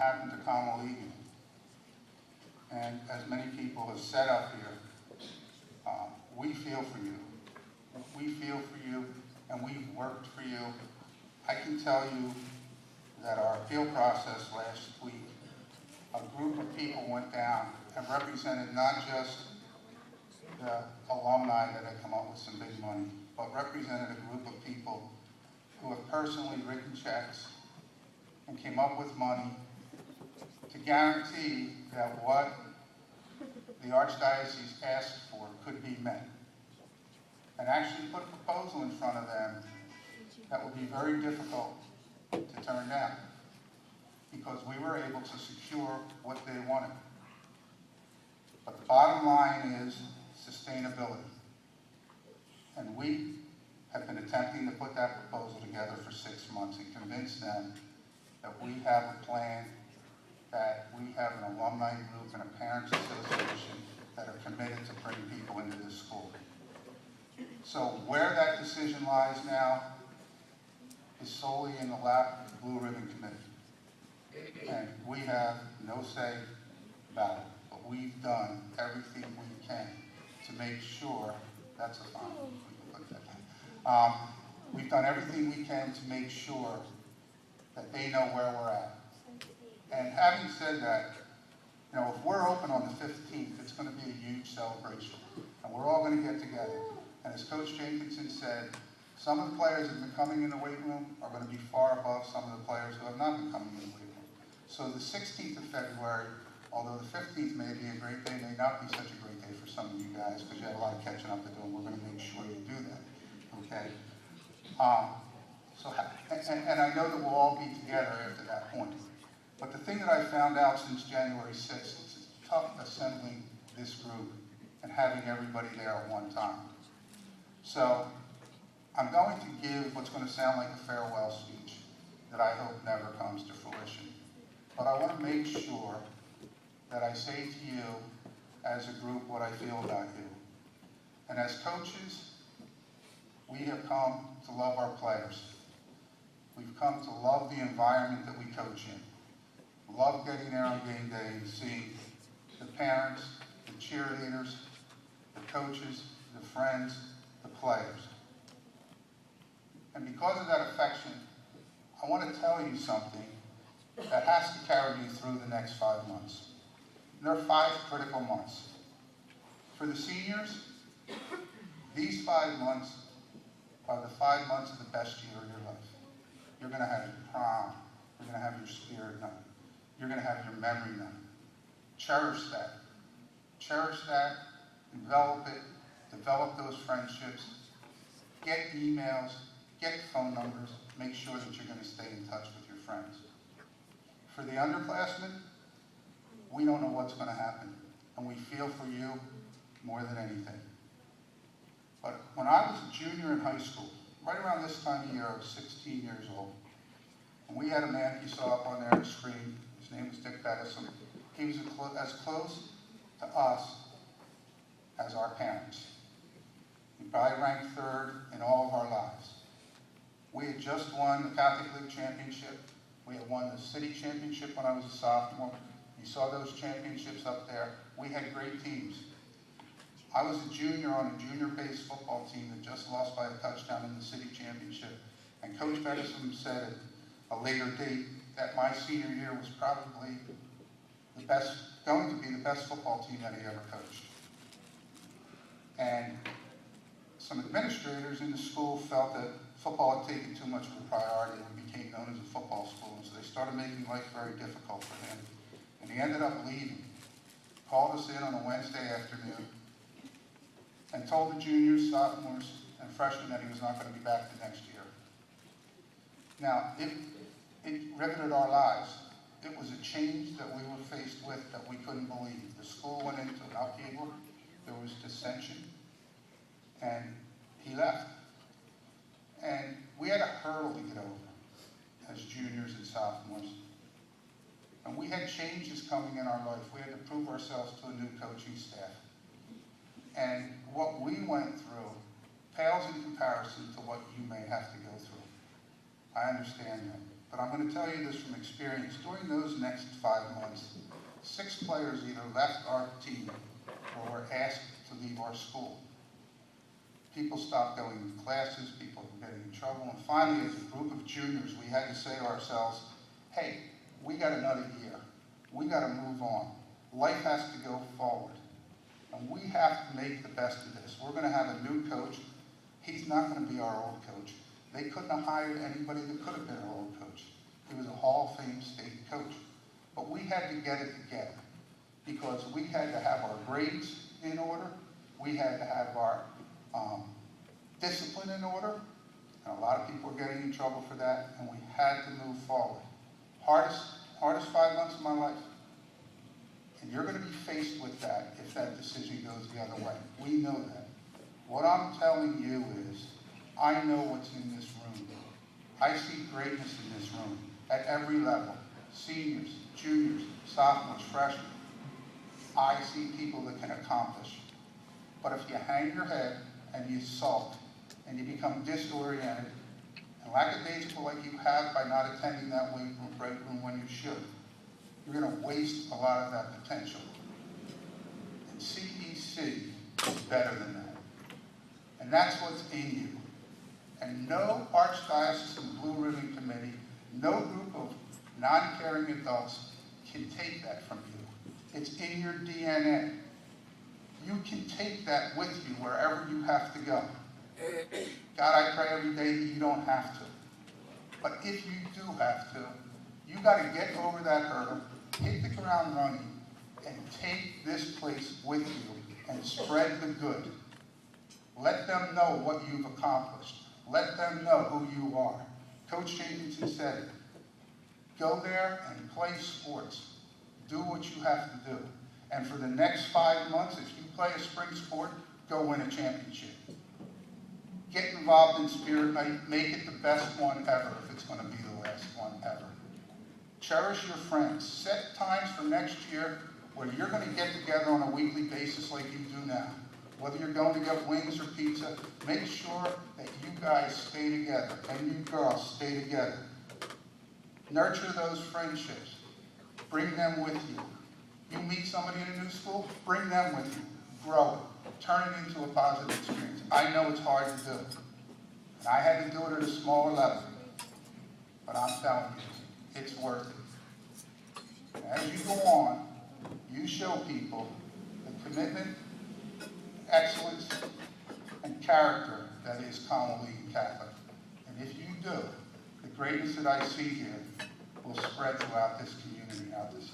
happened to Kamal Egan. And as many people have said up here, we feel for you. We feel for you, and we've worked for you. I can tell you that our appeal process last week, a group of people went down and represented not just the alumni that had come up with some big money, but represented a group of people who have personally written checks and came up with money to guarantee that what the Archdiocese asked for could be met. And actually put a proposal in front of them that would be very difficult to turn down, because we were able to secure what they wanted. But the bottom line is sustainability. And we have been attempting to put that proposal together for 6 months and convince them that we have a plan, that we have an alumni group and a parents association that are committed to bring people into this school. So where that decision lies now is solely in the lap of the Blue Ribbon Committee. And we have no say about it, but we've done everything we can to make sure, that's a fine, we can put that down. We've done everything we can to make sure that they know where we're at. And having said that, you know, if we're open on the 15th, it's going to be a huge celebration. And we're all going to get together. And as Coach Jenkinson said, some of the players that have been coming in the weight room are going to be far above some of the players who have not been coming in the weight room. So the 16th of February, although the 15th may be a great day, may not be such a great day for some of you guys because you have a lot of catching up to do, and we're going to make sure you do that, okay? And I know that we'll all be together after that point. But the thing that I found out since January 6th is it's tough assembling this group and having everybody there at one time. So I'm going to give what's going to sound like a farewell speech that I hope never comes to fruition. But I want to make sure that I say to you as a group what I feel about you. And as coaches, we have come to love our players. We've come to love the environment that we coach in. Love getting there on game day and seeing the parents, the cheerleaders, the coaches, the friends, the players. And because of that affection, I want to tell you something that has to carry you through the next 5 months. And there are 5 critical months. For the seniors, these 5 months are the 5 months of the best year of your life. You're going to have your prom. You're going to have your spirit night. You're going to have your memory night. Cherish that. Cherish that. Develop it. Develop those friendships. Get emails. Get phone numbers. Make sure that you're going to stay in touch with your friends. For the underclassmen, we don't know what's going to happen. And we feel for you more than anything. But when I was a junior in high school, right around this time of year, I was 16 years old. And we had a man you saw up on there on the screen. His name was Dick Bettison. He was as close to us as our parents. He probably ranked 3rd in all of our lives. We had just won the Catholic League Championship. We had won the city championship when I was a sophomore. You saw those championships up there. We had great teams. I was a junior on a junior-based football team that just lost by a touchdown in the city championship. And Coach Bettison said at a later date that my senior year was probably going to be the best football team that he ever coached. And some administrators in the school felt that football had taken too much of a priority and became known as a football school. And so they started making life very difficult for him. And he ended up leaving. Called us in on a Wednesday afternoon and told the juniors, sophomores, and freshmen that he was not going to be back the next year. Now, it riveted our lives. It was a change that we were faced with that we couldn't believe. The school went into an upheaval. There was dissension. And he left. And we had a hurdle to get over as juniors and sophomores. And we had changes coming in our life. We had to prove ourselves to a new coaching staff. And what we went through pales in comparison to what you may have to go through. I understand that. but I'm going to tell you this from experience. During those next 5 months, 6 players either left our team or were asked to leave our school. People stopped going to classes, people were getting in trouble, and finally, as a group of juniors, we had to say to ourselves, hey, we got another year. We got to move on. Life has to go forward, and we have to make the best of this. We're going to have a new coach. He's not going to be our old coach. They couldn't have hired anybody that could have been our old coach. He was a Hall of Fame state coach. But we had to get it together because we had to have our grades in order. We had to have our discipline in order. And a lot of people were getting in trouble for that, and we had to move forward. Hardest 5 months of my life. And you're going to be faced with that if that decision goes the other way. We know that. What I'm telling you is, I know what's in this room. I see greatness in this room at every level. Seniors, juniors, sophomores, freshmen. I see people that can accomplish. But if you hang your head and you sulk and you become disoriented and lackadaisical like you have by not attending that weight room break room when you should, you're going to waste a lot of that potential. And CEC is better than that. And that's what's in you. And no Archdiocesan Blue Ribbon Committee, no group of non-caring adults can take that from you. It's in your DNA. You can take that with you wherever you have to go. God, I pray every day that you don't have to. But if you do have to, you got to get over that hurdle, hit the ground running, and take this place with you and spread the good. Let them know what you've accomplished. Let them know who you are. Coach Jacobson said it. Go there and play sports. Do what you have to do. And for the next 5 months, if you play a spring sport, go win a championship. Get involved in Spirit Night. Make it the best one ever if it's going to be the last one ever. Cherish your friends. Set times for next year where you're going to get together on a weekly basis like you do now. Whether you're going to get wings or pizza, make sure that you guys stay together and you girls stay together. Nurture those friendships. Bring them with you. You meet somebody in a new school, bring them with you. Grow it. Turn it into a positive experience. I know it's hard to do. And I had to do it at a smaller level. But I'm telling you, it's worth it. And as you go on, you show people the commitment, excellence, and character that is Connolly Catholic. And if you do, the greatness that I see here will spread throughout this community, throughout this